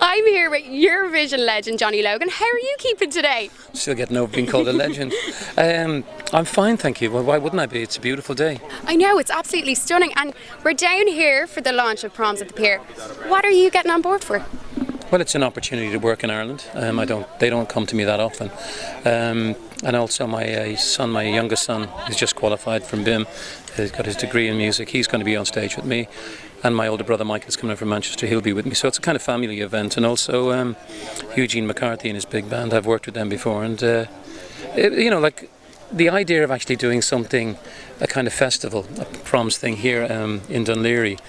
I'm here with Eurovision legend Johnny Logan. How are you keeping today? Still getting over being called a legend. I'm fine, thank you. Well, why wouldn't I be? It's a beautiful day. I know, it's absolutely stunning. And we're down here for the launch of Prawns at the Pier. What are you getting on board for? Well, it's an opportunity to work in Ireland. They don't come to me that often. And also my son, my youngest son, who's just qualified from BIM. He's got his degree in music. He's going to be on stage with me. And my older brother Michael's coming in from Manchester. He'll be with me. So it's a kind of family event. And also Eugene McCarthy and his big band. I've worked with them before. And, the idea of actually doing something, a kind of festival, a proms thing here in Dunleary,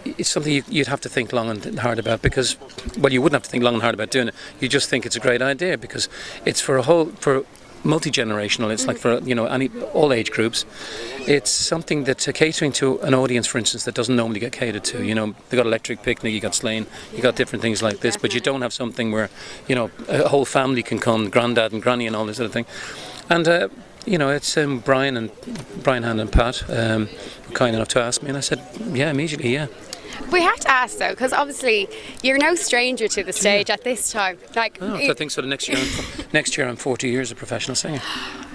it's something you'd have to think long and hard about because, well, you wouldn't have to think long and hard about doing it. You just think it's a great idea because it's for multi-generational. It's like for all age groups. It's something that's catering to an audience, for instance, that doesn't normally get catered to. They got Electric Picnic, you got Slane, you got different things like this, but you don't have something where a whole family can come, granddad and granny and all this sort of thing. And it's Brian Hand and Pat were kind enough to ask me, and I said, yeah, immediately, yeah. We have to ask though, because obviously you're no stranger to the stage at this time. I think so. Next year I'm 40 years a professional singer.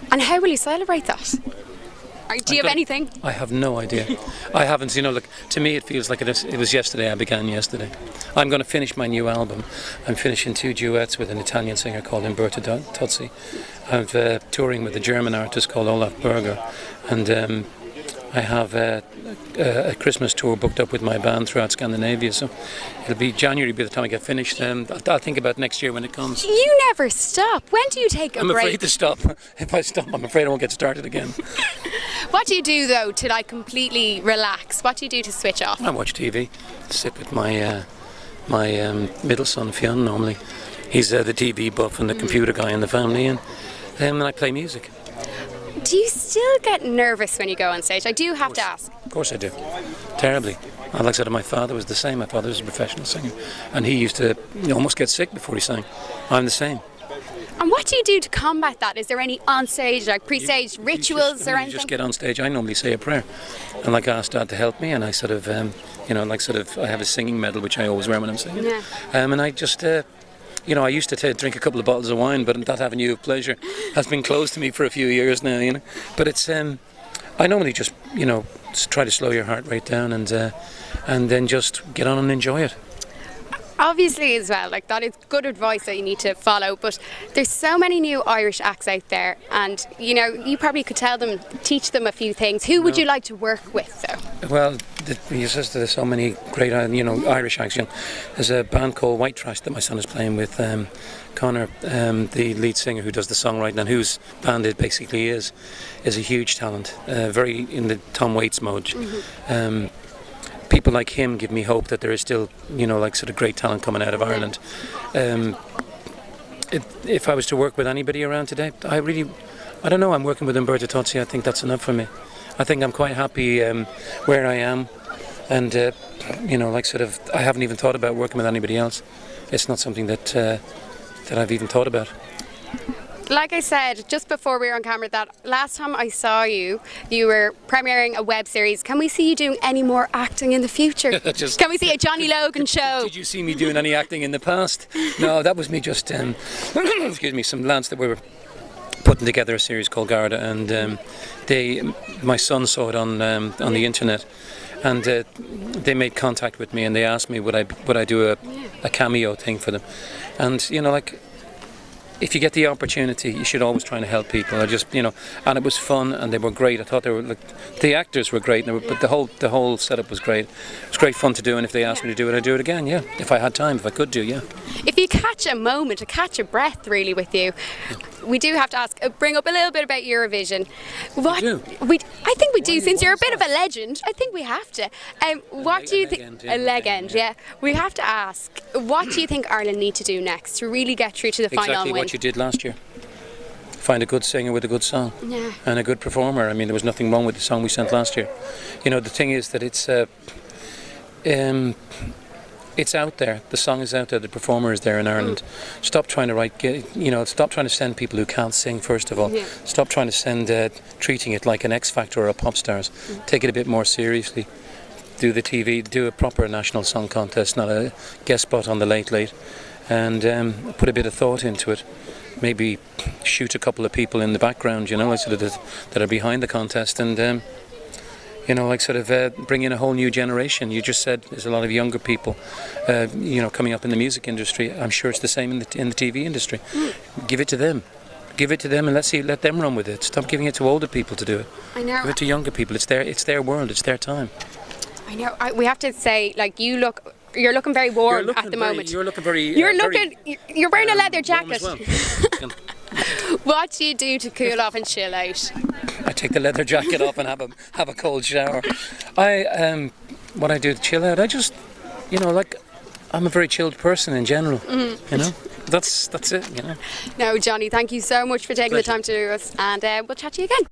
And how will you celebrate that? Do you have anything? I have no idea. I haven't. To me it feels like it was yesterday. I began yesterday. I'm going to finish my new album. I'm finishing 2 duets with an Italian singer called Umberto Tozzi. I'm touring with a German artist called Olaf Berger, and I have a Christmas tour booked up with my band throughout Scandinavia, so it'll be January by the time I get finished. I'll think about next year when it comes. You never stop. When do you take a break? I'm afraid to stop. If I stop, I'm afraid I won't get started again. What do you do though to completely relax? What do you do to switch off? I watch TV, sit with my middle son Fionn normally. He's the TV buff and the computer guy in the family, and I play music. Do you still get nervous when you go on stage? I do have to ask. Of course I do. Terribly. Like I said, my father was the same. My father was a professional singer. And he used to almost get sick before he sang. I'm the same. And what do you do to combat that? Is there any on-stage, pre-stage rituals or anything? You just get on stage. I normally say a prayer. And I ask Dad to help me. And I sort of, I have a singing medal, which I always wear when I'm singing. Yeah. And I just... I used to drink a couple of bottles of wine, but that avenue of pleasure has been closed to me for a few years now, But it's, I normally just, try to slow your heart rate down and then just get on and enjoy it. Obviously as well, that is good advice that you need to follow, but there's so many new Irish acts out there and, you probably could teach them a few things. Who would you like to work with though? Well, there's so many great, Irish acts. There's a band called White Trash that my son is playing with Connor, the lead singer who does the songwriting and whose band it basically is a huge talent, very in the Tom Waits mode. Mm-hmm. People like him give me hope that there is still, sort of great talent coming out of Ireland. If I was to work with anybody around today, I don't know, I'm working with Umberto Tozzi. I think that's enough for me. I think I'm quite happy where I am, and I haven't even thought about working with anybody else. It's not something that I've even thought about. Like I said just before we were on camera, that last time I saw you were premiering a web series. Can we see you doing any more acting in the future? Can we see a Johnny Logan show? Did you see me doing any acting in the past? No, that was me just, excuse me, some lads that we were putting together a series called Garda, and my son saw it on the internet, and they made contact with me and they asked me would I do a cameo thing for them, and if you get the opportunity, you should always try to help people. And it was fun, and they were great. I thought the actors were great, but the whole setup was great. It was great fun to do, and if they asked me to do it, I'd do it again. Yeah, if I had time, if I could do, yeah. If you catch a moment, to catch a breath, really, with you, we do have to bring up a little bit about Eurovision. I think we do, since you're a bit of a legend. I think we have to. What do you think? A legend, yeah. We have to ask. What do you think Ireland need to do next to really get through to the final Exactly win? What you did last year. Find a good singer with a good song, yeah, and a good performer. I mean, there was nothing wrong with the song we sent last year. The thing is that it's out there. The song is out there. The performer is there in Ireland. Stop trying to stop trying to send people who can't sing. First of all, stop trying to treating it like an X Factor or a pop stars. Take it a bit more seriously. do the TV, do a proper national song contest, not a guest spot on the Late Late, and put a bit of thought into it. Maybe shoot a couple of people in the background, sort of that are behind the contest, and sort of bring in a whole new generation. You just said there's a lot of younger people, coming up in the music industry. I'm sure it's the same in the TV industry. Give it to them. Give it to them and let them run with it. Stop giving it to older people to do it. I know. Give it to younger people. It's their world. It's their time. I know. We have to say, like, you're looking very warm at the moment. You're looking very. You're wearing a leather jacket. Well. What do you do to cool off and chill out? I take the leather jacket off and have a cold shower. What I do to chill out, I just, I'm a very chilled person in general. That's it. No, Johnny, thank you so much for taking the time to do us, and we'll chat to you again.